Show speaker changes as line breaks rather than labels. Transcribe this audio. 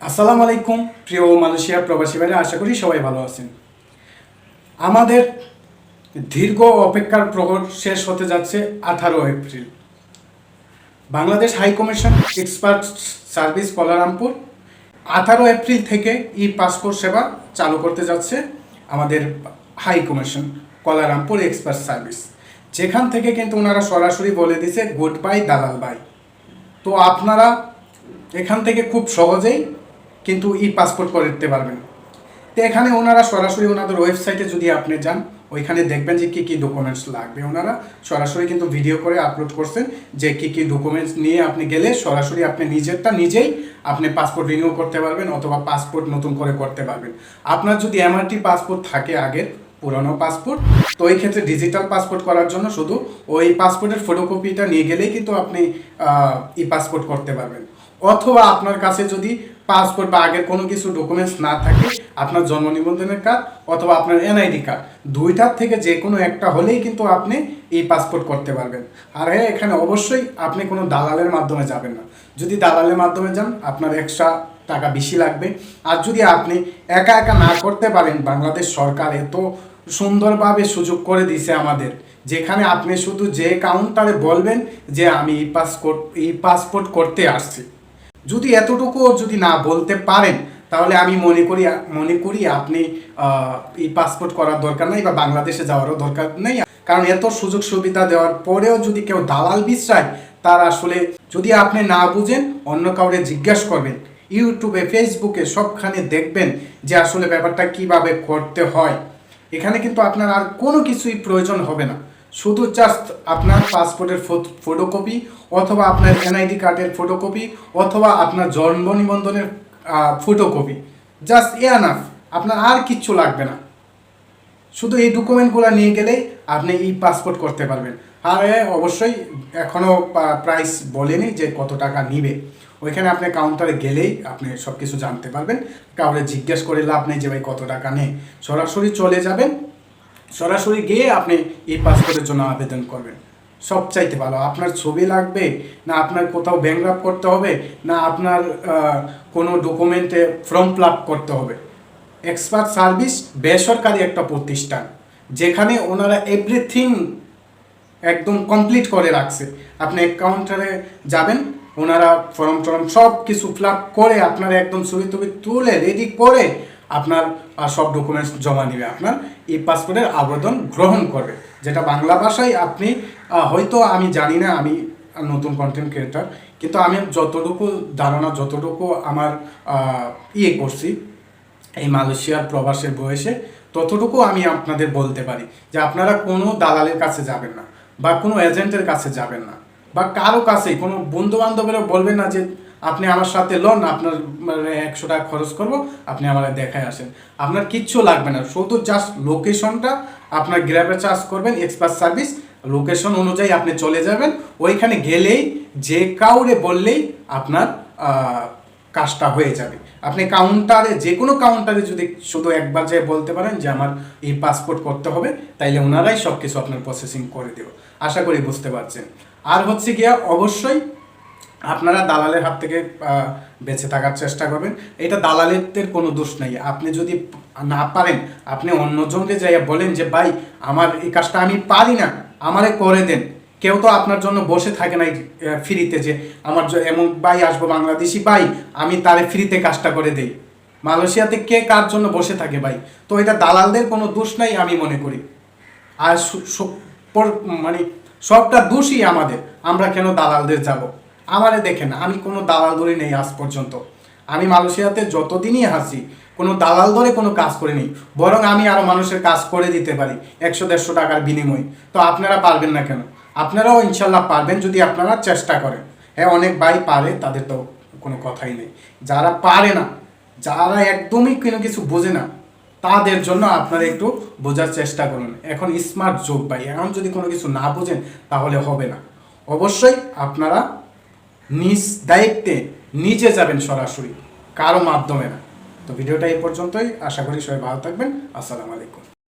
আসসালামু আলাইকুম প্রিয় মালয়েশিয়া প্রবাসী ভাইরা, আশা করি সবাই ভালো আছেন। আমাদের দীর্ঘ অপেক্ষার প্রহর শেষ হতে যাচ্ছে 18 April. Bangladesh high commission expert service Kuala Lumpur 18 April থেকে ই পাসপোর্ট সেবা চালু করতে যাচ্ছে আমাদের high commission Kuala Lumpur expert service, যেখান থেকে কিন্তু ওনারা সরাসরি বলে দিছে গুড বাই দালাল বাই। তো আপনারা এখান থেকে খুব সহজেই কিন্তু ই পাসপোর্ট করতে পারবেন। তো এখানে ওনারা সরাসরি ওনাদের ওয়েবসাইটে যদি আপনি যান, ওইখানে দেখবেন যে কী কী ডকুমেন্টস লাগবে। ওনারা সরাসরি কিন্তু ভিডিও করে আপলোড করছেন যে কী কী ডকুমেন্টস নিয়ে আপনি গেলে সরাসরি আপনি নিজেই আপনি পাসপোর্ট রিনিউ করতে পারবেন অথবা পাসপোর্ট নতুন করে করতে পারবেন। আপনার যদি এমআরটি পাসপোর্ট থাকে আগের পুরনো পাসপোর্ট, তো এই ক্ষেত্রে ডিজিটাল পাসপোর্ট করার জন্য শুধু ওই পাসপোর্টের ফটোকপিটা নিয়ে গেলেই কিন্তু আপনি ই পাসপোর্ট করতে পারবেন। অথবা আপনার কাছে যদি পাসপোর্ট বা আগের কোনো কিছু ডকুমেন্টস না থাকে, আপনার জন্ম নিবন্ধনের কার্ড অথবা আপনার এনআইডি কার্ড, দুইটার থেকে যে কোনো একটা হলেই কিন্তু আপনি এই পাসপোর্ট করতে পারবেন। আর হ্যাঁ, এখানে অবশ্যই আপনি কোনো দালালের মাধ্যমে যাবেন না। যদি দালালের মাধ্যমে যান আপনার এক্সট্রা টাকা বেশি লাগবে। আর যদি আপনি একা একা না করতে পারেন, বাংলাদেশ সরকার এত সুন্দরভাবে সুযোগ করে দিয়েছে আমাদের, যেখানে আপনি শুধু যে কাউন্টারে বলবেন যে আমি এই পাসপোর্ট করতে আসছি, যদি এতটুকু যদি না বলতে পারেন তাহলে আমি মনে করি আপনি এই পাসপোর্ট করার দরকার নেই বা বাংলাদেশে যাওয়ারও দরকার নেই। কারণ এত সুযোগ সুবিধা দেওয়ার পরেও যদি কেউ দালাল বিশ্রায়, তার আসলে যদি আপনি না বুঝেন অন্য কাউরে জিজ্ঞাসা করবেন, ইউটিউবে ফেসবুকে সবখানে দেখবেন যে আসলে ব্যাপারটা কিভাবে করতে হয়। এখানে কিন্তু আপনার আর কোনো কিছুই প্রয়োজন হবে না, শুধু জাস্ট আপনার পাসপোর্টের ফটোকপি অথবা আপনার এনআইডি কার্ডের ফটোকপি অথবা আপনার জন্ম নিবন্ধনের ফটোকপি, জাস্ট এনাফ। আপনার আর কিচ্ছু লাগবে না, শুধু এই ডকুমেন্টগুলো নিয়ে গেলেই আপনি এই পাসপোর্ট করতে পারবেন। আর অবশ্যই এখনও প্রাইস বলেনি যে কত টাকা নিবে। ওইখানে আপনি কাউন্টারে গেলেই আপনি সব কিছু জানতে পারবেন। কাউরে জিজ্ঞেস করে লাভ নেই যে ভাই কত টাকা নেই, সরাসরি চলে যাবেন, সরাসরি গিয়ে আপনি এই পাসপোর্টের জন্য আবেদন করবেন। সবচাইতে ভালো। আপনার ছবি লাগবে না, আপনার কোথাও ব্যাংক ড্রাফট করতে হবে না, আপনার কোনো ডকুমেন্টে ফর্ম ফিল আপ করতে হবে। এক্সপার্ট সার্ভিস বেসরকারি একটা প্রতিষ্ঠান, যেখানে ওনারা এভরিথিং একদম কমপ্লিট করে রাখছে। আপনি কাউন্টারে যাবেন, ওনারা ফর্ম টর্ম সব কিছু ফিল আপ করে আপনার একদম ছবি তুলে রেডি করে আপনার সব ডকুমেন্টস জমা নেবে, আপনার এই পাসপোর্টের আবেদন গ্রহণ করবে, যেটা বাংলা ভাষায় আপনি হয়তো আমি জানি না, আমি নতুন কন্টেন্ট ক্রিয়েটার, কিন্তু আমি যতটুকু ধারণা, যতটুকু আমার করছি এই মালয়েশিয়ার প্রবাসের বয়সে, ততটুকু আমি আপনাদের বলতে পারি যে আপনারা কোনো দালালের কাছে যাবেন না বা কোনো এজেন্টের কাছে যাবেন না বা কারো কাছেই কোনো বন্ধু বান্ধবেরও বলবেন না যে আপনি আমার সাথে লোন, আপনার 100 টাকা খরচ করবো, আপনি আমার দেখায় আসেন। আপনার কিচ্ছু লাগবে না, শুধু জাস্ট লোকেশনটা আপনার গ্র্যাবে চার্জ করবেন, এক্সপার্ট সার্ভিস লোকেশন অনুযায়ী আপনি চলে যাবেন। ওইখানে গেলেই যে কাউরে বললেই আপনার কাজটা হয়ে যাবে। আপনি কাউন্টারে, যে কোনো কাউন্টারে যদি শুধু একবার যেয়ে বলতে পারেন যে আমার এই পাসপোর্ট করতে হবে, তাইলে ওনারাই সব কিছু আপনার প্রসেসিং করে দেব। আশা করি বুঝতে পারছেন। আর হচ্ছে গিয়া অবশ্যই আপনারা দালালের হাত থেকে বেঁচে থাকার চেষ্টা করবেন। এটা দালালের কোনো দোষ নেই। আপনি যদি না পারেন, আপনি অন্যজনকে যাইয়া বলেন যে ভাই আমার এই কাজটা আমি পারি না, আমারে করে দেন। কেউ তো আপনার জন্য বসে থাকে নাই ফ্রিতে, যে আমার এমন ভাই আসবো বাংলাদেশি ভাই, আমি তারে ফ্রিতে কাজটা করে দেই। মালয়েশিয়াতে কে কার জন্য বসে থাকে ভাই? তো এটা দালালদের কোনো দোষ নাই আমি মনে করি। আর মানে সবটা দোষই আমাদের। আমরা কেন দালালদের যাব? আমারে দেখেন, আমি কোনো দালাল ধরে নেই আজ পর্যন্ত। আমি মালয়েশিয়াতে যতদিনই আসি কোনো দালাল ধরে কোনো কাজ করে নেই, বরং আমি আরও মানুষের কাজ করে দিতে পারি 100-150 টাকার বিনিময়ে। তো আপনারা পারবেন না কেন? আপনারাও ইনশাল্লাহ পারবেন যদি আপনারা চেষ্টা করেন। হ্যাঁ, অনেক ভাই পারে, তাদের তো কোনো কথাই নেই। যারা পারে না, যারা একদমই কোনো কিছু বোঝে না, তাদের জন্য আপনারা একটু বোঝার চেষ্টা করুন। এখন স্মার্ট যুগ ভাই, এখন যদি কোনো কিছু না বোঝেন তাহলে হবে না। অবশ্যই আপনারা নিজ দায়িত্বে নিজে যাবেন, সরাসরি কারো মাধ্যমে না। তো ভিডিওটা এই পর্যন্তই। আশা করি সবাই ভালো থাকবেন। আসসালামু আলাইকুম।